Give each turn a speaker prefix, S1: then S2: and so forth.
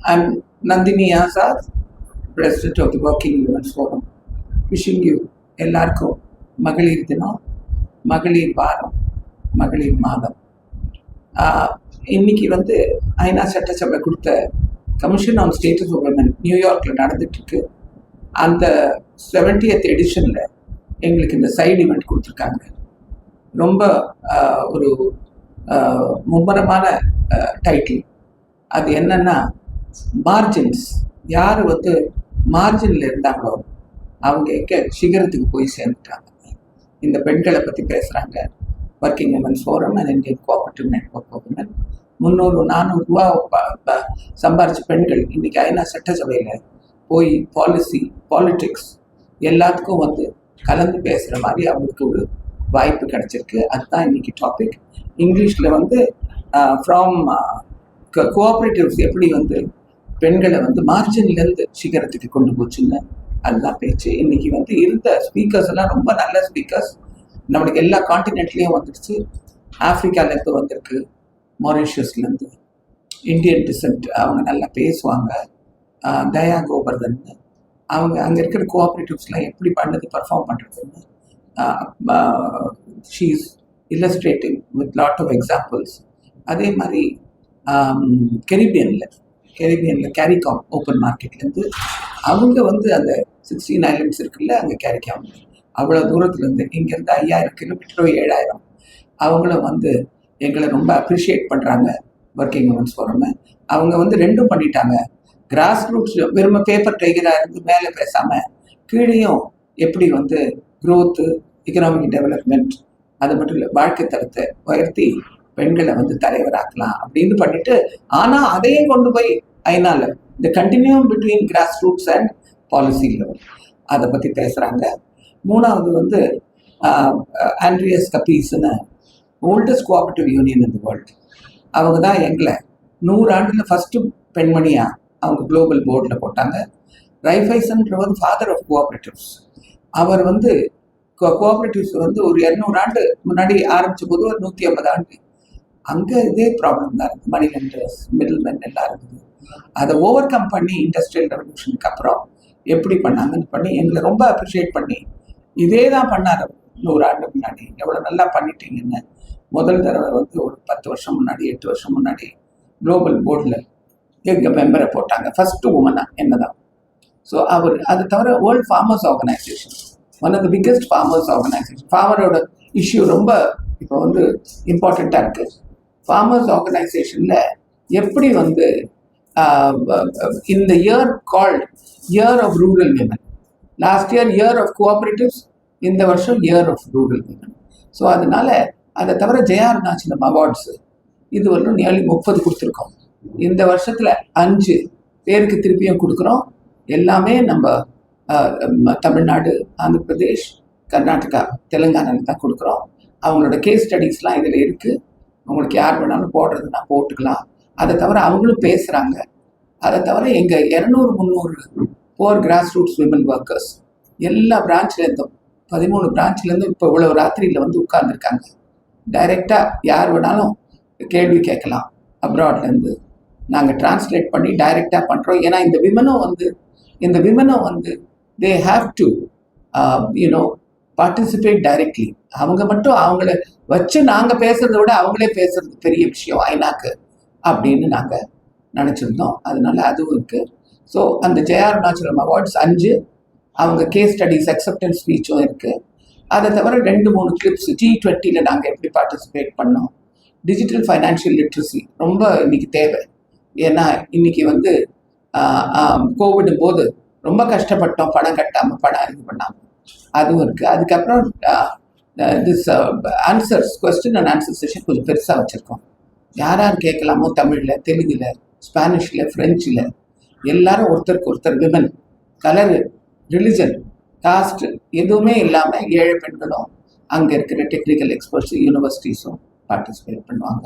S1: I'm Nandini Azad, President of the Working Women's Forum. Wishing you எல்லாருக்கும் மகளிர் தினம், மகளிர் வாரம், மகளிர் மாதம். இன்னைக்கு ஐநா சட்டசபை கொடுத்த commission on status of women நியூயார்க்கில் நடந்துட்டுருக்கு. அந்த 70th எடிஷனில் எங்களுக்கு இந்த சைடு இவெண்ட் கொடுத்துருக்காங்க. ரொம்ப ஒரு மும்மரமான டைட்டில். அது என்னன்னா, மார்ஜின்ஸ். யார் மார்ஜினில் இருந்தாங்களோ அவங்க எங்கே சிகரத்துக்கு போய் சேர்ந்துட்டாங்க. இந்த பெண்களை பற்றி பேசுகிறாங்க. Working women's forum and Indian cooperative network of women. 300-400 ரூபா சம்பாரிச்ச பெண்கள் இன்னைக்கு ஐநா சட்டசபையில் போய் பாலிட்டிக்ஸ் எல்லாத்துக்கும் கலந்து பேசுகிற மாதிரி அவங்களுக்கு ஒரு வாய்ப்பு கிடைச்சிருக்கு. அதுதான் இன்னைக்கு டாபிக். இங்கிலீஷில் ஃப்ரம் கோஆப்ரேட்டிவ்ஸ் எப்படி பெண்களை மார்ஜின்லேருந்து சிகரத்துக்கு கொண்டு போச்சுங்க, அதுதான் பேச்சு. இன்னைக்கு இருந்த ஸ்பீக்கர்ஸ் எல்லாம் ரொம்ப நல்ல ஸ்பீக்கர்ஸ். நம்மளுக்கு எல்லா காண்டினென்ட்லேயும் வந்துடுச்சு. ஆஃப்ரிக்காலேருந்து வந்திருக்கு, மொரிஷியஸ்லேருந்து, இந்தியன் டிசென்ட், அவங்க நல்லா பேசுவாங்க. தயா கோபர்தன், அவங்க அங்கே இருக்கிற கோஆப்ரேட்டிவ்ஸ்லாம் எப்படி பண்ணது, பர்ஃபார்ம் பண்ணுறதுன்னு she is illustrating with lot of examples. அதே மாதிரி கெரிபியனில் கேரிகாம் ஓப்பன் மார்க்கெட்லேருந்து அவங்க அந்த 16 ஐலண்ட்ஸ் இருக்குல்ல, அங்கே கேரிகாம் அவ்வளோ தூரத்துலேருந்து, இங்கேருந்து 5000 கிலோமீட்டரோ 7000, அவங்களும் எங்களை ரொம்ப அப்ரிஷியேட் பண்ணுறாங்க. ஒர்க்கிங் உமன்ஸ் ஃபோரம் அவங்க ரெண்டும் பண்ணிட்டாங்க. கிராஸ் ரூட்ஸ் வெறும் பேப்பர் டைகராக இருந்து மேலே பேசாமல் கீழேயும் எப்படி க்ரோத்து, எக்கனாமிக் டெவலப்மெண்ட், அது மட்டும் இல்லை வாழ்க்கை தரத்தை உயர்த்தி பெண்களை தலைவராக்கலாம் அப்படின்னு பண்ணிட்டு, ஆனால் அதையும் கொண்டு போய் ஐநால இந்த continuum between grass roots and policy level அதை பற்றி பேசுகிறாங்க. மூணாவது ஆண்ட்ரியஸ் கப்பீஸ்ன்னு oldest cooperative union in the world. அவங்க தான் எங்களை 100 ஆண்டில் ஃபஸ்ட்டு பெண்மணியாக அவங்க குளோபல் போர்டில் போட்டாங்க. ரைஃபைசன்றவர் ஃபாதர் ஆஃப் கோஆபரேட்டிவ்ஸ். அவர் கோஆபரேட்டிவ்ஸ் ஒரு 200 ஆண்டு முன்னாடி ஆரம்பித்த போது ஒரு 150 ஆண்டு அங்கே இதே ப்ராப்ளம் தான் இருக்குது. மணி லெண்டர்ஸ், மிடில் மேன் எல்லாம் இருக்குது. அதை ஓவர் கம் பண்ணி இண்டஸ்ட்ரியல் ரெவல்யூஷனுக்கு அப்புறம் எப்படி பண்ணாங்கன்னு பண்ணி எங்களை ரொம்ப அப்ரிஷியேட் பண்ணி இதே தான் பண்ணார். 100 ஆண்டு முன்னாடி எவ்வளோ நல்லா பண்ணிட்டீங்கன்னு முதல் தடவை ஒரு 10 வருஷம் முன்னாடி 8 வருஷம் முன்னாடி குளோபல் போர்டில் எங்கள் மெம்பரை போட்டாங்க. ஃபஸ்ட்டு உமனாக என்ன தான். ஸோ அவர் அது தவிர world farmers organisation, one of the biggest farmers organisation. ஃபார்மரோட இஷ்யூ ரொம்ப இப்போ இம்பார்ட்டண்ட்டாக இருக்குது. ஃபார்மர்ஸ் ஆர்கனைசேஷனில் எப்படி இந்த year called year of rural women, last year of cooperatives, இந்த வருஷம் year of rural women. So அதனால அதை தவிர ஜெயாருணாச்சலம் அவார்ட்ஸு இது வரலும் நியர்லி 30 கொடுத்துருக்கோம். இந்த வருஷத்தில் 5 பேருக்கு திருப்பியும் கொடுக்குறோம். எல்லாமே நம்ம தமிழ்நாடு, ஆந்திர பிரதேஷ், கர்நாடகா, தெலுங்கானாவில் தான் கொடுக்குறோம். அவங்களோட கேஸ் ஸ்டடீஸ்லாம் இதில் இருக்குது. உங்களுக்கு யார் வேணாலும் போடுறதுனா போட்டுக்கலாம். அதை தவிர அவங்களும் பேசுகிறாங்க. அதை தவிர எங்கள் 200-300 போர் கிராஸ் ரூட்ஸ் விமன் ஒர்க்கர்ஸ் எல்லா பிரான்ச்லேருந்தும் 13 பிரான்ச்லேருந்தும் இப்போ இவ்வளோ ராத்திரியில் உட்கார்ந்துருக்காங்க. டைரெக்டாக யார் வேணாலும் கேள்வி கேட்கலாம். அப்ராட்லேருந்து நாங்கள் டிரான்ஸ்லேட் பண்ணி டைரெக்டாக பண்ணுறோம். ஏன்னா இந்த விமனும் they have to participate directly. அவங்க மட்டும் அவங்கள வச்சு நாங்கள் பேசுகிறத விட அவங்களே பேசுறது பெரிய விஷயம் ஐநாக்கு அப்படின்னு நாங்கள் நினச்சிருந்தோம். அதனால அதுவும் இருக்குது. ஸோ அந்த ஜெயாருணாச்சலம் அவார்ட்ஸ் 5, அவங்க கேஸ் ஸ்டடீஸ் அக்செப்டன்ஸ் ஸ்பீச்சும் இருக்குது. அதை தவிர 2-3 கிளிப்ஸ் G20 நாங்கள் எப்படி பார்ட்டிசிபேட் பண்ணோம். டிஜிட்டல் ஃபைனான்ஷியல் லிட்ரஸி ரொம்ப இன்னைக்கு தேவை. ஏன்னா இன்னைக்கு கோவிடும் போது ரொம்ப கஷ்டப்பட்டோம், பணம் கட்டாமல், பணம் இது பண்ணாமல். அதுவும் இருக்குது. அதுக்கப்புறம் this question and answer session கொஞ்சம் பெருசாக வச்சுருக்கோம். யார் கேட்கலாமோ, தமிழில், தெலுங்கில், ஸ்பானிஷில், ஃப்ரெஞ்சில், எல்லாரும் ஒருத்தருக்கு ஒருத்தர், விமன், கலரு, ரிலிஜன், காஸ்ட் எதுவுமே இல்லாமல் ஏழை பெண்களும் அங்கே இருக்கிற டெக்னிக்கல் எக்ஸ்பர்ட்ஸும் யூனிவர்சிட்டிஸும் பார்ட்டிசிபேட் பண்ணுவாங்க.